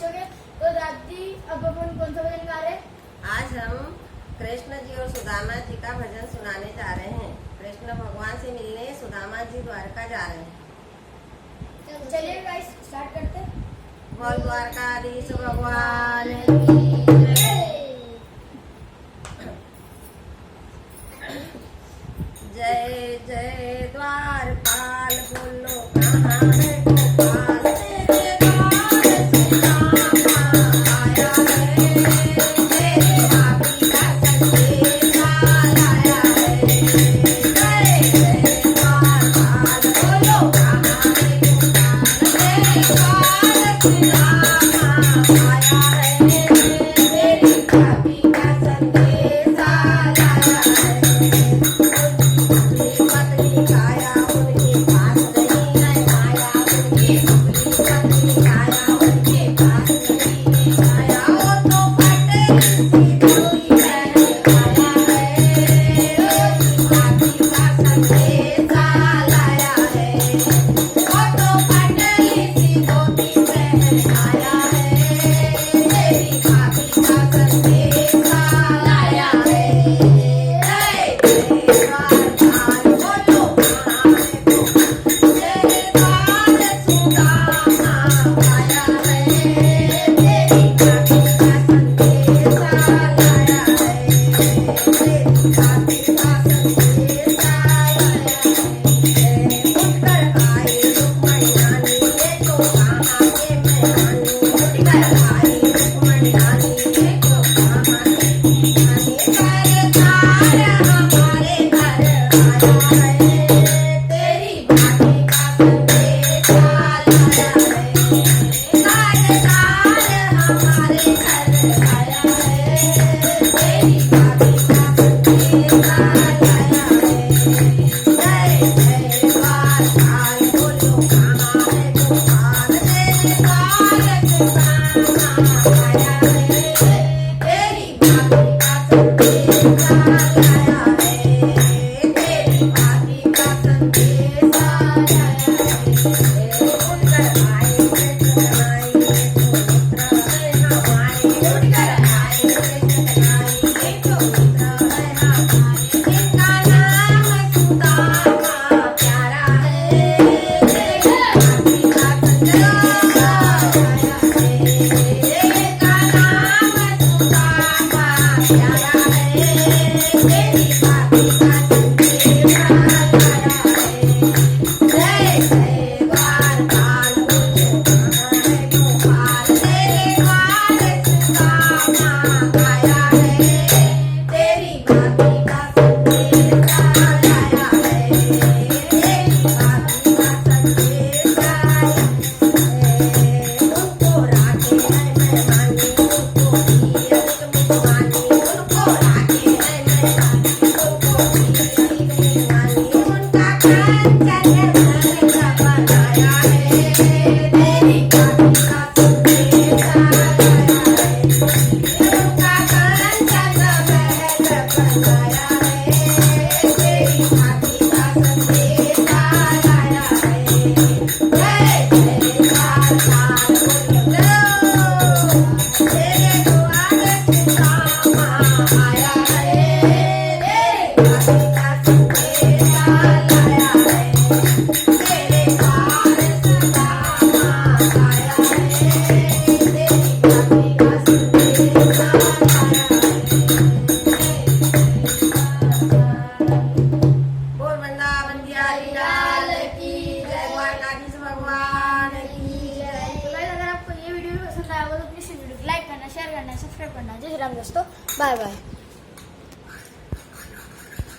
करोगे। तो दादी अब अपन कौन सा भजन गा रहे हैं? आज हम कृष्ण जी और सुदामा जी का भजन सुनाने जा रहे हैं। कृष्ण भगवान से मिलने सुदामा जी द्वारका जा रहे हैं। चलिए गाइस स्टार्ट करते हैं। बोल द्वारकाधीश भगवान की जय। जय द्वारपाल बोलो कहाँ है गोपाल, तेरे द्वार सुदामा आया है, तेरी भाभी का संदेशा लाया है। जय जय द्वारपाल बोलो कहाँ है गोपाल, तेरे द्वार सुदामा आया है, तेरी भाभी का संदेशा लाया है। पत्नी काया उनके पास नहीं है आया, उनकी पत्नी काया उनके पास नहीं है आया। वो तो फटे सी कोई बहन आया है, भाभी का संदेशा लाया है। वो तो फटे सी कोई बहन आया है, तेरी भाभी का संदेशा लाया है। जय जय द्वारपाल बोलो कहाँ है गोपाल, तेरे द्वार सुदामा आया है, तेरी भाभी का संदेशा लाया है, तेरी भाभी का संदेशा लाया है। उठकर आई रुक्मणी रानी, ये तो कहाँ के मेहरानी, उठकर आई रुक्मणी रानी, ये तो कहाँ के मेहरानी। सरदार हमारे घर आया है, तेरी भाभी का संदेशा लाया है। सरदार हमारे घर आया है, तेरी भाभी का संदेशा लाया है। जय जय द्वारपाल बोलो कहाँ है गोपाल, तेरे द्वार सुदामा आया है, तेरी भाभी का संदेशा लाया है, तेरी भाभी का संदेशा लाया है। उठकर आए कृष्ण आई, ये तो मित्र है हमारे, उठकर आए कृष्ण आई, ये तो मित्र है हमारे। इनका नाम सुदामा प्यारा है, तेरी भाभी का संदेशा लाया है। इनका नाम सुदामा प्यारा है, तेरी भाभी का संदेशा लाया है। जय जय द्वारपाल बोलो कहाँ है गोपाल, तेरे द्वार सुदामा आया है, तेरी भाभी का संदेशा लाया है, तेरी भाभी का संदेशा लाया है। उनको राखे है मेहमानी, उनको नीरज मुखवानी, उनको राखे है मेहमानी, उनको नीरज मुखवानी। उनका कंचन महल बनाया है, तेरी भाभी का संदेशा लाया है। उनका कंचन महल बनाया है, तेरी भाभी का संदेशा लाया है। जय जय द्वारपाल बोलो, तेरे द्वार सुदामा आया है, तेरी भाभी का संदेशा लाया है, तेरे द्वार सुदामा आया है, तेरी भाभी का संदेशा लाया है। बोल वृंदावन बिहारी लाल की जय, द्वारकाधीश भगवान की जय। तो गाइस अगर आपको ये वीडियो पसंद आया हो तो प्लीज इस वीडियो को लाइक करना, शेयर करना, सब्सक्राइब करना। जय श्री राम दोस्तों, बाय बाय।